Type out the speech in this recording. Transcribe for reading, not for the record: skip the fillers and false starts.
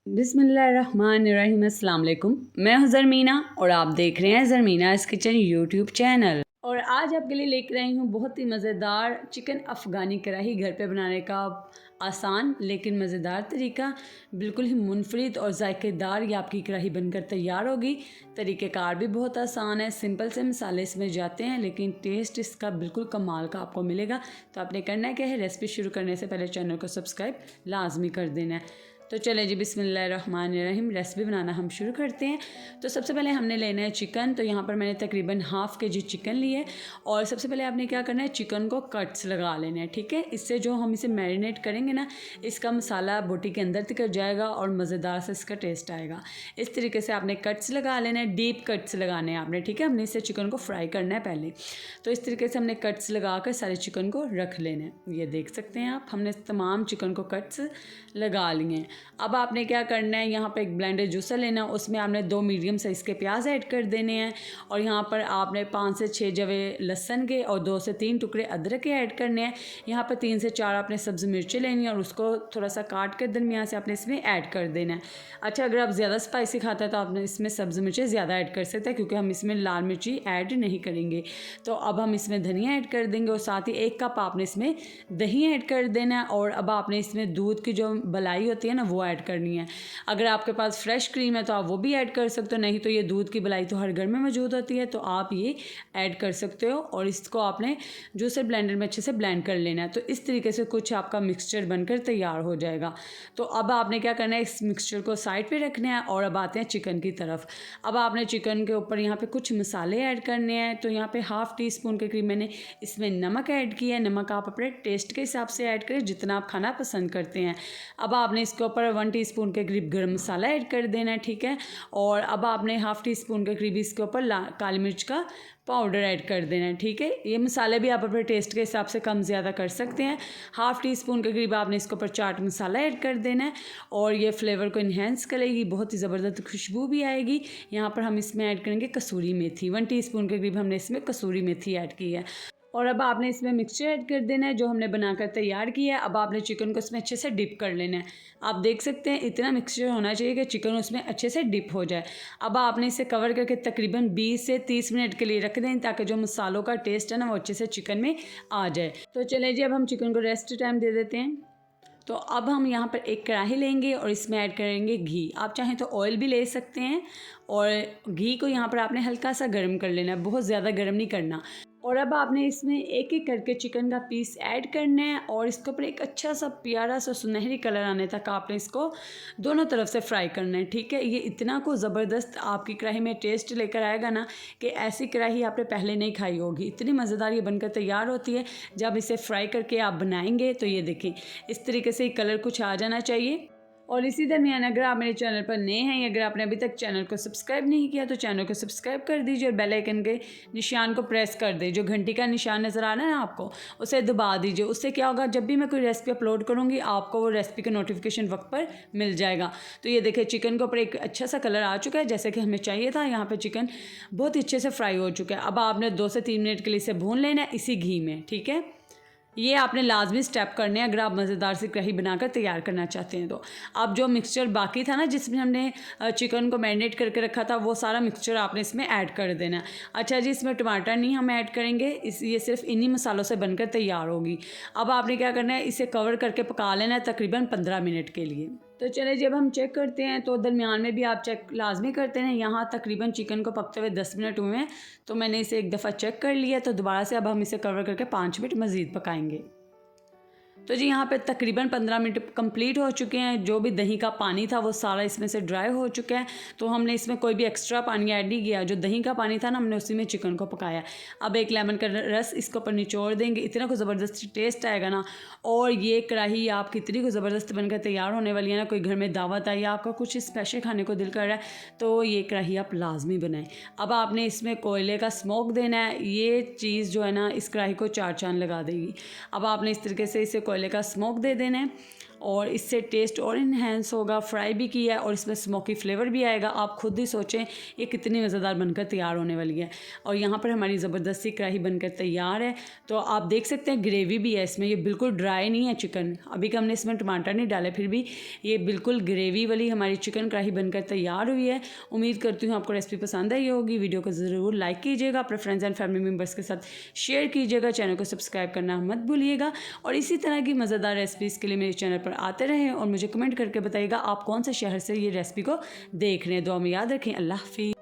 बिस्मिल्लाहिर्रहमानिर्रहीम। अस्सलाम वालेकुम। मैं हूं ज़रमीना और आप देख रहे हैं ज़रमीनाज़ किचन यूट्यूब चैनल। और आज आपके लिए लेकर आई हूं बहुत ही मज़ेदार चिकन अफ़गानी कढ़ाई, घर पे बनाने का आसान लेकिन मज़ेदार तरीका। बिल्कुल ही मुनफरिद और जायकेदार ये आपकी कढ़ाई बनकर तैयार होगी। तरीक़ेकार भी बहुत आसान है, सिंपल से मसाले इसमें जाते हैं लेकिन टेस्ट इसका बिल्कुल कमाल का आपको मिलेगा। तो आपने करना क्या है, रेसिपी शुरू करने से पहले चैनल को सब्सक्राइब लाजमी कर देना है। तो चले जी बिस्मिल्लाहिर्रहमानिर्रहीम, रेसिपी बनाना हम शुरू करते हैं। तो सबसे पहले हमने लेना है चिकन। तो यहाँ पर मैंने तकरीबन हाफ़ के जी चिकन लिए और सबसे पहले आपने क्या करना है, चिकन को कट्स लगा लेना है। ठीक है, इससे जो हम इसे मैरिनेट करेंगे ना, इसका मसाला बोटी के अंदर तक जाएगा और मज़ेदार से इसका टेस्ट आएगा। इस तरीके से आपने कट्स लगा लेना है, डीप कट्स लगाने हैं आपने। ठीक है, हमने इससे चिकन को फ्राई करना है पहले। तो इस तरीके से हमने कट्स लगा कर सारे चिकन को रख लेना है। ये देख सकते हैं आप, हमने तमाम चिकन को कट्स लगा लिए हैं। अब आपने क्या करना है, यहाँ पर एक ब्लेंडर जूसर लेना, उसमें आपने 2 मीडियम साइज़ के प्याज ऐड कर देने हैं और यहाँ पर आपने 5 से 6 जवे लहसुन के और 2 से 3 टुकड़े अदरक के ऐड करने हैं। यहाँ पर 3 से 4 आपने सब्ज़ी मिर्ची लेनी है और उसको थोड़ा सा काट कर दरमियान से आपने इसमें ऐड कर देना है। अच्छा, अगर आप ज़्यादा स्पाइसी खाते हैं तो आपने इसमें सब्ज़ी मिर्ची ज़्यादा ऐड कर सकते हैं, क्योंकि हम इसमें लाल मिर्ची ऐड नहीं करेंगे। तो अब हम इसमें धनिया ऐड कर देंगे और साथ ही 1 कप आपने इसमें दही ऐड कर देना है। और अब आपने इसमें दूध की जो मलाई होती है ना, वो ऐड करनी है। अगर आपके पास फ्रेश क्रीम है तो आप वो भी ऐड कर सकते हो, नहीं तो ये दूध की मलाई तो हर घर में मौजूद होती है, तो आप ये ऐड कर सकते हो। और इसको आपने जूसर ब्लेंडर में अच्छे से ब्लेंड कर लेना है। तो इस तरीके से कुछ आपका मिक्सचर बनकर तैयार हो जाएगा। तो अब आपने क्या करना है, इस मिक्सचर को साइड पे रखना है और अब आते हैं चिकन की तरफ। अब आपने चिकन के ऊपर यहाँ पे कुछ मसाले ऐड करने हैं। तो यहाँ पे हाफ़ टी स्पून के करीब मैंने इसमें नमक ऐड किया है। नमक आप अपने टेस्ट के हिसाब से ऐड करें, जितना आप खाना पसंद करते हैं। अब आपने इसके ऊपर 1 टीस्पून के करीब गरम मसाला ऐड कर देना है। ठीक है, और अब आपने हाफ़ टी स्पून के करीब इसके ऊपर काली मिर्च का पाउडर ऐड कर देना है। ठीक है, ये मसाले भी आप अपने टेस्ट के हिसाब से कम ज़्यादा कर सकते हैं। हाफ़ टी स्पून के करीब आपने इसके ऊपर चाट मसाला ऐड कर देना है और ये फ्लेवर को इन्हेंस करेगी, बहुत ही ज़बरदस्त खुशबू भी आएगी। यहाँ पर हम इसमें ऐड करेंगे कसूरी मेथी। 1 टीस्पून के करीब हमने इसमें कसूरी मेथी ऐड की है। और अब आपने इसमें मिक्सचर ऐड कर देना है जो हमने बनाकर तैयार किया है। अब आपने चिकन को इसमें अच्छे से डिप कर लेना है। आप देख सकते हैं इतना मिक्सचर होना चाहिए कि चिकन उसमें अच्छे से डिप हो जाए। अब आपने इसे कवर करके तकरीबन 20 से 30 मिनट के लिए रख दें, ताकि जो मसालों का टेस्ट है ना, वो अच्छे से चिकन में आ जाए। तो चलिए जी, अब हम चिकन को रेस्ट टाइम दे देते हैं। तो अब हम यहाँ पर एक कढ़ाई लेंगे और इसमें ऐड करेंगे घी। आप चाहें तो ऑयल भी ले सकते हैं। और घी को यहाँ पर आपने हल्का सा गर्म कर लेना है, बहुत ज़्यादा गर्म नहीं करना। और अब आपने इसमें एक एक करके चिकन का पीस ऐड करना है और इसके ऊपर एक अच्छा सा प्यारा सा सुनहरी कलर आने तक आपने इसको दोनों तरफ से फ्राई करना है। ठीक है, ये इतना को ज़बरदस्त आपकी कढ़ाई में टेस्ट लेकर आएगा ना, कि ऐसी कढ़ाई आपने पहले नहीं खाई होगी। इतनी मज़ेदार ये बनकर तैयार होती है। जब इसे फ्राई करके आप बनाएंगे तो ये देखें, इस तरीके से कलर कुछ आ जाना चाहिए। और इसी दरमियान अगर आप मेरे चैनल पर नए हैं या अगर आपने अभी तक चैनल को सब्सक्राइब नहीं किया तो चैनल को सब्सक्राइब कर दीजिए और बेल आइकन के निशान को प्रेस कर दें। जो घंटी का निशान नज़र आ रहा है ना आपको, उसे दबा दीजिए। उससे क्या होगा, जब भी मैं कोई रेसिपी अपलोड करूँगी आपको वो रेसिपी का नोटिफिकेशन वक्त पर मिल जाएगा। तो ये देखिए, चिकन के ऊपर एक अच्छा सा कलर आ चुका है, जैसे कि हमें चाहिए था। यहाँ पर चिकन बहुत ही अच्छे से फ्राई हो चुका है। अब आपने 2 से 3 मिनट के लिए इसे भून लेना है इसी घी में। ठीक है, ये आपने लाजमी स्टेप करने हैं अगर आप मज़ेदार सी कढ़ाई बनाकर तैयार करना चाहते हैं। तो अब जो मिक्सचर बाकी था ना, जिसमें हमने चिकन को मैरिनेट करके रखा था, वो सारा मिक्सचर आपने इसमें ऐड कर देना है। अच्छा जी, इसमें टमाटर नहीं हम ऐड करेंगे, ये सिर्फ इन्हीं मसालों से बनकर तैयार होगी। अब आपने क्या करना है, इसे कवर करके पका लेना है तकरीबन 15 मिनट के लिए। तो चले, जब हम चेक करते हैं तो दरमियान में भी आप चेक लाजमी करते हैं। यहाँ तकरीबन चिकन को पकते हुए 10 मिनट हुए हैं, तो मैंने इसे एक दफ़ा चेक कर लिया। तो दोबारा से अब हम इसे कवर करके 5 मिनट मज़ीद पकाएंगे। तो जी, यहाँ पे तकरीबन 15 मिनट कंप्लीट हो चुके हैं। जो भी दही का पानी था वो सारा इसमें से ड्राई हो चुका है। तो हमने इसमें कोई भी एक्स्ट्रा पानी ऐड नहीं किया। जो दही का पानी था ना, हमने उसी में चिकन को पकाया। अब एक लेमन का रस इसके ऊपर निचोड़ देंगे, इतना को ज़बरदस्त टेस्ट आएगा ना। और ये कढ़ाई आपकी इतनी को ज़बरदस्त बनकर तैयार होने वाली है ना, कोई घर में दावत आई या आपका कुछ स्पेशल खाने को दिल कर रहा है तो ये कढ़ाई आप लाजमी बनाएं। अब आपने इसमें कोयले का स्मोक देना है। ये चीज़ जो है ना, इस कढ़ाई को 4 चांद लगा देगी। अब आपने इस तरीके से इसे कोयले का स्मोक दे देना है। और इससे टेस्ट और इन्हेंस होगा। फ्राई भी किया है और इसमें स्मोकी फ्लेवर भी आएगा। आप खुद ही सोचें ये कितनी मज़ेदार बनकर तैयार होने वाली है। और यहाँ पर हमारी ज़बरदस्ती कढ़ाई बनकर तैयार है। तो आप देख सकते हैं ग्रेवी भी है इसमें, ये बिल्कुल ड्राई नहीं है चिकन। अभी का हमने इसमें टमाटर नहीं डाले, फिर भी ये बिल्कुल ग्रेवी वाली हमारी चिकन कढ़ाई बनकर तैयार हुई है। उम्मीद करती हूँ आपको रेसिपी पसंद आई होगी। वीडियो को ज़रूर लाइक कीजिएगा, अपने फ्रेंड्स एंड फैमिली मेम्बर्स के साथ शेयर कीजिएगा, चैनल को सब्सक्राइब करना मत भूलिएगा। और इसी तरह की मज़ेदार रेसिपीज़ के लिए मेरे चैनल पर आते रहें और मुझे कमेंट करके बताइएगा आप कौन से शहर से ये रेसिपी को देख रहे हैं। दुआ में याद रखें। अल्लाह हाफ़िज़।